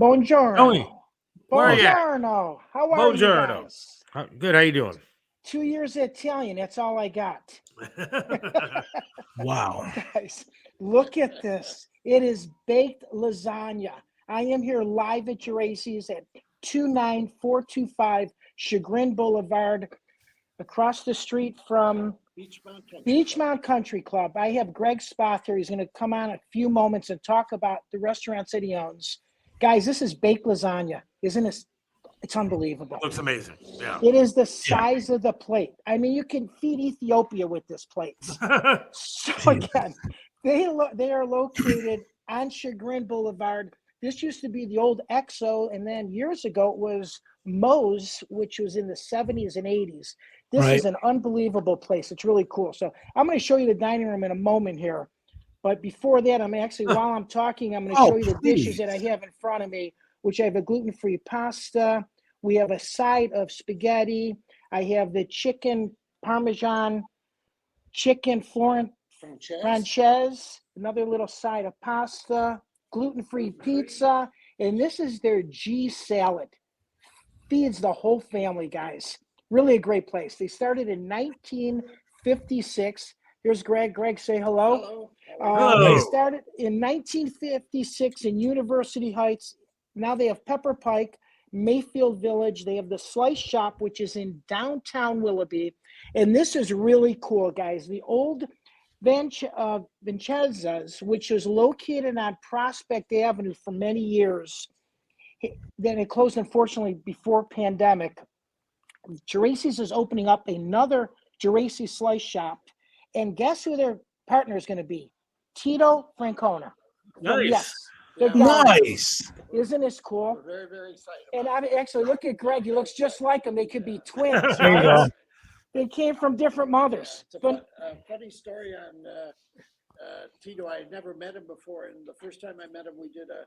Tony, Buongiorno. where are you at? Buongiorno. How are you Buongiorno. guys? Good. How you doing? 2 years Italian. That's all I got. Wow. Guys, look at this. It is baked lasagna. I am here live at Geraci's at 29425 Chagrin Boulevard, across the street from Beachmount Country Club. I have Greg Spoth here. He's going to come on in a few moments and talk about the restaurants that he owns. Guys, this is baked lasagna. Isn't it? It's unbelievable. Looks amazing. Yeah. It is the size of the plate. I mean, you can feed Ethiopia with this plate. So again, they are located on Chagrin Boulevard. This used to be the old Exo, and then years ago it was Moe's, which was in the 70s and 80s. This is an unbelievable place. It's really cool. So I'm going to show you the dining room in a moment here. But before that, while I'm talking, I'm going to show you the dishes that I have in front of me, which I have a gluten-free pasta. We have a side of spaghetti. I have the chicken Parmesan, chicken Francese, another little side of pasta, gluten-free pizza, and this is their G salad. Feeds the whole family, guys. Really a great place. They started in 1956. Here's Greg. Greg, say hello. Hello. They started in 1956 in University Heights. Now they have Pepper Pike, Mayfield Village. They have the Slice Shop, which is in downtown Willoughby. And this is really cool, guys. The old Vincenza's, which is located on Prospect Avenue for many years. Then it closed, unfortunately, before pandemic. Geraci's is opening up another Geraci Slice Shop. And guess who their partner is going to be? Tito Francona. Nice. Nice. Isn't this cool? We're very, very excited. And I mean, actually, look at Greg. He looks just like him. They could be twins. There you right? go. They came from different mothers. It's a funny story on Tito. I had never met him before, and the first time I met him, we did a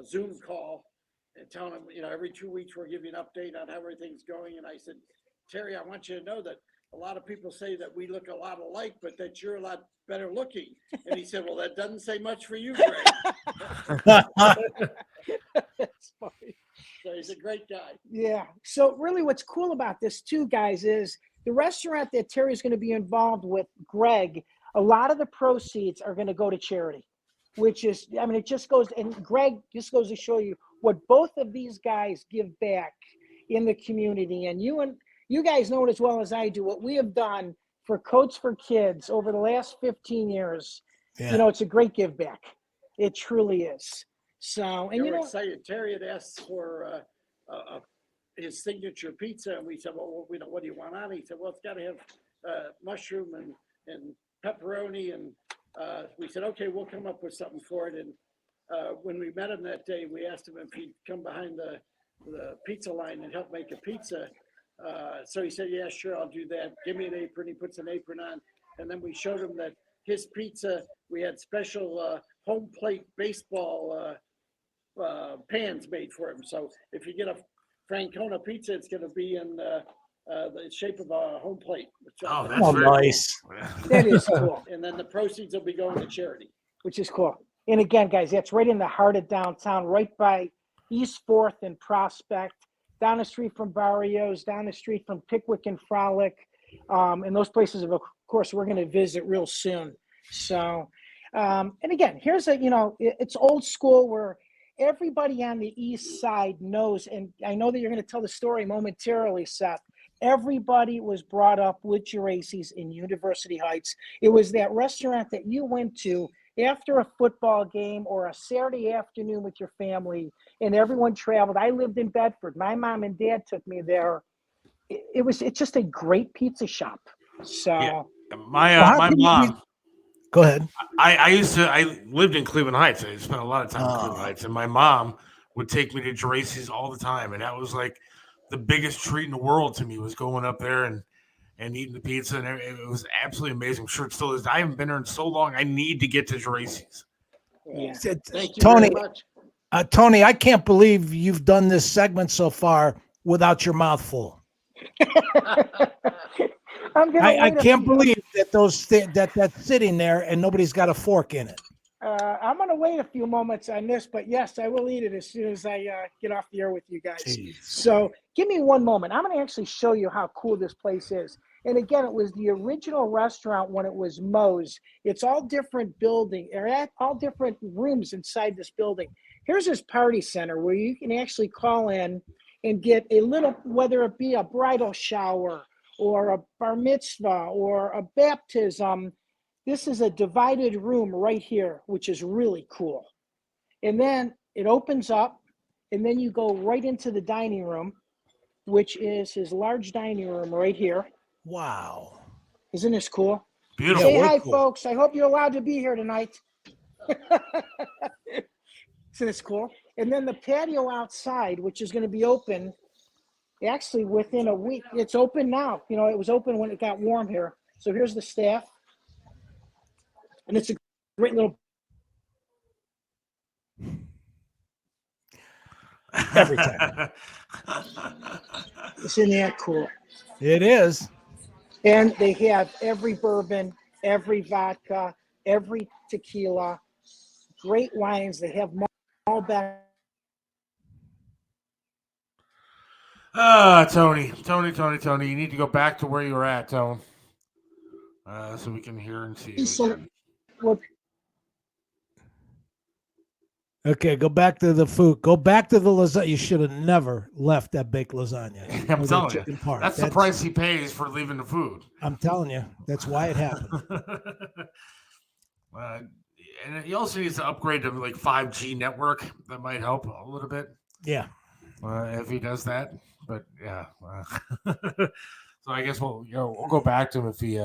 Zoom call and telling him, every 2 weeks we'll give you an update on how everything's going. And I said, Terry, I want you to know that a lot of people say that we look a lot alike, but that you're a lot better looking. And he said, well, that doesn't say much for you, Greg. That's funny. So he's a great guy. Yeah. So really what's cool about this too, guys, is the restaurant that Terry's going to be involved with, Greg, a lot of the proceeds are going to go to charity, which is, it just goes, and Greg just goes to show you what both of these guys give back in the community. And you guys know it as well as I do, what we have done for Coats for Kids over the last 15 years. Yeah. It's a great give back. It truly is. So, and We're excited. Terry had asked for his signature pizza, and we said, well, what do you want on it? He said, well, it's got to have mushroom and pepperoni. And we said, okay, we'll come up with something for it. And when we met him that day, we asked him if he'd come behind the pizza line and help make a pizza. So he said, yeah, sure, I'll do that. Give me an apron. He puts an apron on. And then we showed him that his pizza, we had special home plate baseball pans made for him. So if you get a Francona pizza, it's going to be in the shape of a home plate. Oh, that's very nice. Cool. that is cool. And then the proceeds will be going to charity. Which is cool. And again, guys, that's right in the heart of downtown, right by East 4th and Prospect, down the street from Barrios, down the street from Pickwick and Frolic. And those places, of course, we're going to visit real soon. So, and again, here's it's old school where everybody on the east side knows, and I know that you're going to tell the story momentarily, Seth. Everybody was brought up with Geraci's in University Heights. It was that restaurant that you went to after a football game or a Saturday afternoon with your family, and everyone traveled. I lived in Bedford. My mom and dad took me there. It's just a great pizza shop. So Yeah. My mom. Go ahead. I lived in Cleveland Heights. I spent a lot of time in Cleveland Heights, and my mom would take me to Geraci's all the time, and that was like the biggest treat in the world to me, was going up there and eating the pizza, and it was absolutely amazing. I'm sure it still is. I haven't been there in so long. I need to get to Geraci's. yeah. Thank you Tony, very much. Tony, I can't believe you've done this segment so far without your mouth full. I can't believe that that's sitting there and nobody's got a fork in it. I'm going to wait a few moments on this, but yes, I will eat it as soon as I get off the air with you guys. Jeez. So give me one moment. I'm going to actually show you how cool this place is. And again, it was the original restaurant when it was Moe's. It's all different building, or all different rooms inside this building. Here's this party center where you can actually call in and get a little, whether it be a bridal shower or a bar mitzvah or a baptism. This is a divided room right here, which is really cool. And then it opens up, and then you go right into the dining room, which is his large dining room right here. Wow. Isn't this cool? Beautiful. Say Yeah, hi, cool. folks. I hope you're allowed to be here tonight. Isn't this cool? And then the patio outside, which is going to be open actually within a week. It's open now. You know, it was open when it got warm here. So here's the staff. And it's a great little Every time. Isn't that cool? It is. And they have every bourbon, every vodka, every tequila, great wines. They have Malbec. Tony, you need to go back to where you were at, Tone, so we can hear and see you So, again. well, Okay, go back to the food. Go back to the lasagna. You should have never left that baked lasagna. I'm or the telling you, chicken parm. that's the price he pays for leaving the food. I'm telling you, that's why it happened. And he also needs to upgrade to like 5G network. That might help a little bit Yeah. if he does that. But yeah, so I guess we'll go back to him if he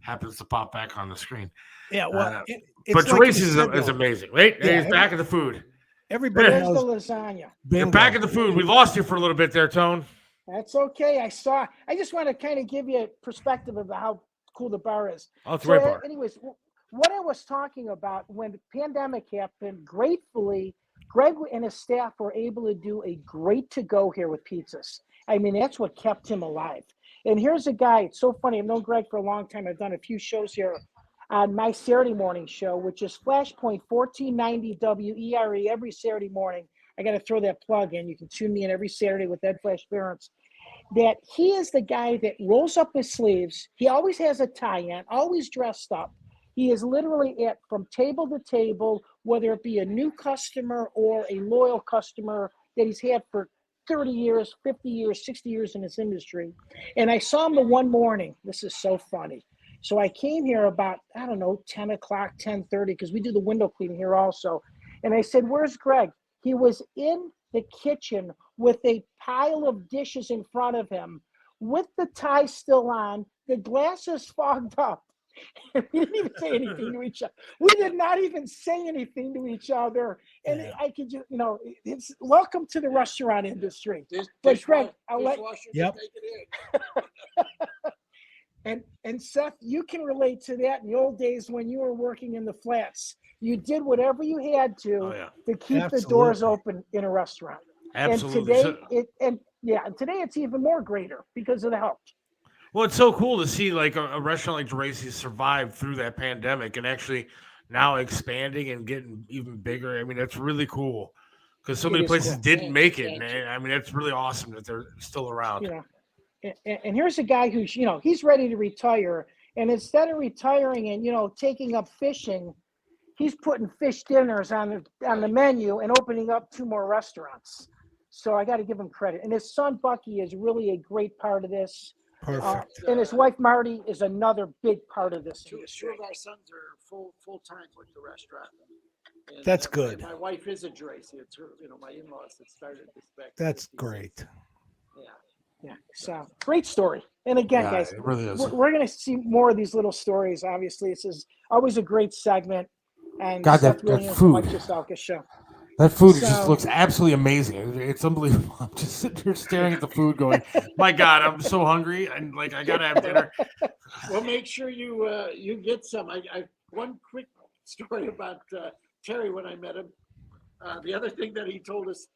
happens to pop back on the screen. Yeah. Well, But like Geraci is amazing, right? Yeah, He's back at the food. Everybody there's the knows. lasagna. Bingo. You're back at the food. We lost you for a little bit there, Tone. That's okay. I just want to kind of give you a perspective of how cool the bar is. Oh, it's a So, great bar. anyways, what I was talking about when the pandemic happened, gratefully, Greg and his staff were able to do a great to go here with pizzas. I mean, that's what kept him alive. And here's a guy. It's so funny. I've known Greg for a long time. I've done a few shows here on my Saturday morning show, which is Flashpoint 1490 WERE every Saturday morning. I got to throw that plug in. You can tune me in every Saturday with Ed Flash Barents. That he is the guy that rolls up his sleeves. He always has a tie on, always dressed up. He is literally at from table to table, whether it be a new customer or a loyal customer that he's had for 30 years, 50 years, 60 years in this industry. And I saw him the one morning. This is so funny. So I came here about, 10 o'clock, 10:30, because we do the window cleaning here also. And I said, where's Greg? He was in the kitchen with a pile of dishes in front of him with the tie still on, the glasses fogged up. And we didn't even say anything to each other. We did not even say anything to each other. And Yeah. I could just, it's welcome to the restaurant industry. But Greg, I'll let Yep. and Seth, you can relate to that in the old days when you were working in the flats. You did whatever you had to keep the doors open in a restaurant. Absolutely. And today it's even more greater because of the help. Well, it's so cool to see like a restaurant like Geraci survive through that pandemic and actually now expanding and getting even bigger. I mean, that's really cool because so many places didn't make it. And I mean, it's really awesome that they're still around. And here's a guy who's, he's ready to retire. And instead of retiring and, taking up fishing, he's putting fish dinners on the menu and opening up 2 more restaurants. So I got to give him credit. And his son, Bucky, is really a great part of this. Perfect. And his wife, Marty, is another big part of this industry. 2 of our sons are full time with the restaurant. And, That's good. My wife is a Geraci. It's her, my in-laws that started this back. That's great. Yeah. So great story. And again, guys, it really is. we're going to see more of these little stories. Obviously, this is always a great segment. And God, Seth that Williams, food. Mike Chistalka show. That food just looks absolutely amazing. It's unbelievable. I'm just sitting here staring at the food going, my God, I'm so hungry. And like, I got to have dinner. Well, make sure you get some. I one quick story about Terry when I met him. The other thing that he told us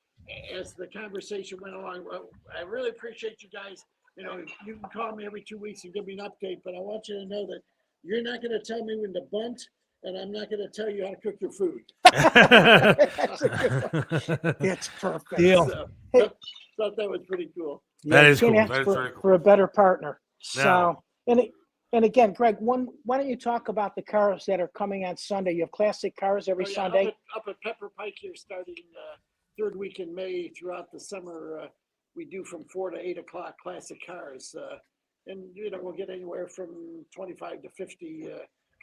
as the conversation went along, well, I really appreciate you guys. You can call me every 2 weeks and give me an update, but I want you to know that you're not going to tell me when to bunt. and I'm not going to tell you how to cook your food. That's a good one. It's perfect. Deal. So, Hey. thought that was pretty cool. That you is can't cool. ask That is for, very cool. for a better partner. No. So, and again, Greg, why don't you talk about the cars that are coming on Sunday? You have classic cars every Oh, yeah, Sunday. Up at Pepper Pike here, starting third week in May throughout the summer, we do from 4 to 8 o'clock classic cars. And, we'll get anywhere from 25 to 50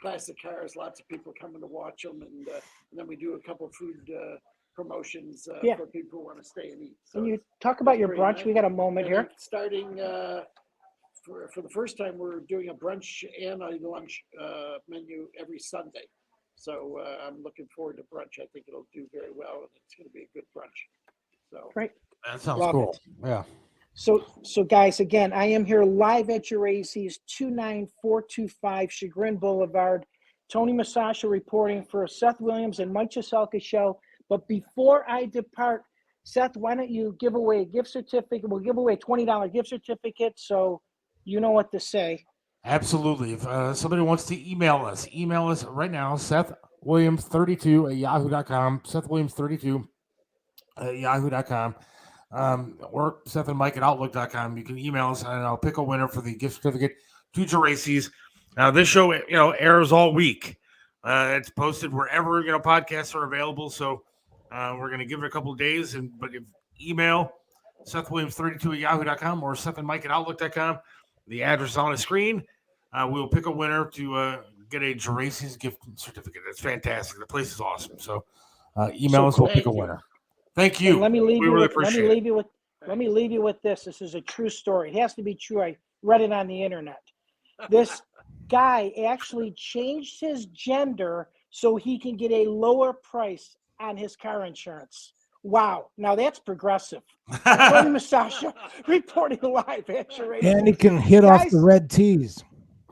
classic cars. Lots of people coming to watch them. And then we do a couple of food promotions Yeah. for people who want to stay and eat. Can So you talk about your pretty brunch? nice. We got a moment and here. then starting for the first time, we're doing a brunch and a lunch menu every Sunday. So I'm looking forward to brunch. I think it'll do very well, and it's going to be a good brunch. So Great. That sounds Love cool. it. Yeah. So guys, again, I am here live at Geraci's, 29425 Chagrin Boulevard. Tony Musachio reporting for Seth Williams and Mike Chiselka show. But before I depart, Seth, why don't you give away a gift certificate? We'll give away a $20 gift certificate, so you know what to say. Absolutely. If somebody wants to email us right now, SethWilliams32 at yahoo.com, SethWilliams32 at yahoo.com, or Seth and Mike at outlook.com. You can email us, and I'll pick a winner for the gift certificate to Geraci's. Now, this show, airs all week. It's posted wherever, podcasts are available. So we're going to give it a couple of days. But if email SethWilliams32 at yahoo.com or Seth and Mike at outlook.com. The address is on the screen. We'll pick a winner to get a Geraci's gift certificate. That's fantastic. The place is awesome. So email us. cool. We'll pick a winner. Thank you. And let me leave we you really with appreciate it. let me leave you with this. This is a true story. It has to be true. I read it on the internet. This guy actually changed his gender so he can get a lower price on his car insurance. Wow. Now that's progressive. Tony Musachio reporting live at Geraci. And he can hit off Guys. the red tees.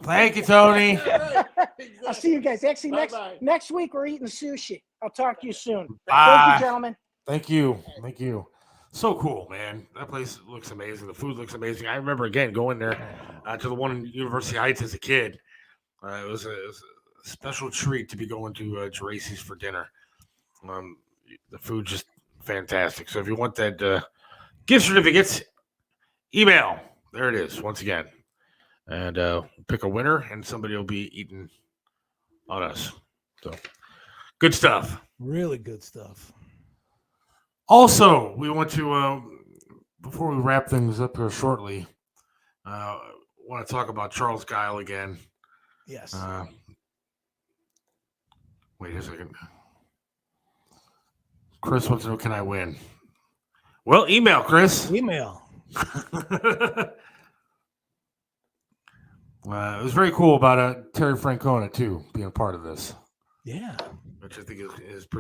Thank you, Tony. Right, I'll see you guys. Actually, Bye-bye. next week we're eating sushi. I'll talk to you soon. Bye. Thank you, gentlemen. Thank you. So cool, man. That place looks amazing. The food looks amazing. I remember, again, going there to the one in University Heights as a kid. It was a special treat to be going to Geraci's for dinner. The food just fantastic. So if you want that gift certificates, email. There it is, once again. And pick a winner, and somebody will be eating on us. So good stuff. Really good stuff. Also, we want to, before we wrap things up here shortly, want to talk about Charles Guile again. Yes. Wait a second. Chris wants to know, can I win? Well, email, Chris. Email. It was very cool about Terry Francona, too, being part of this, Yeah. which I think is pretty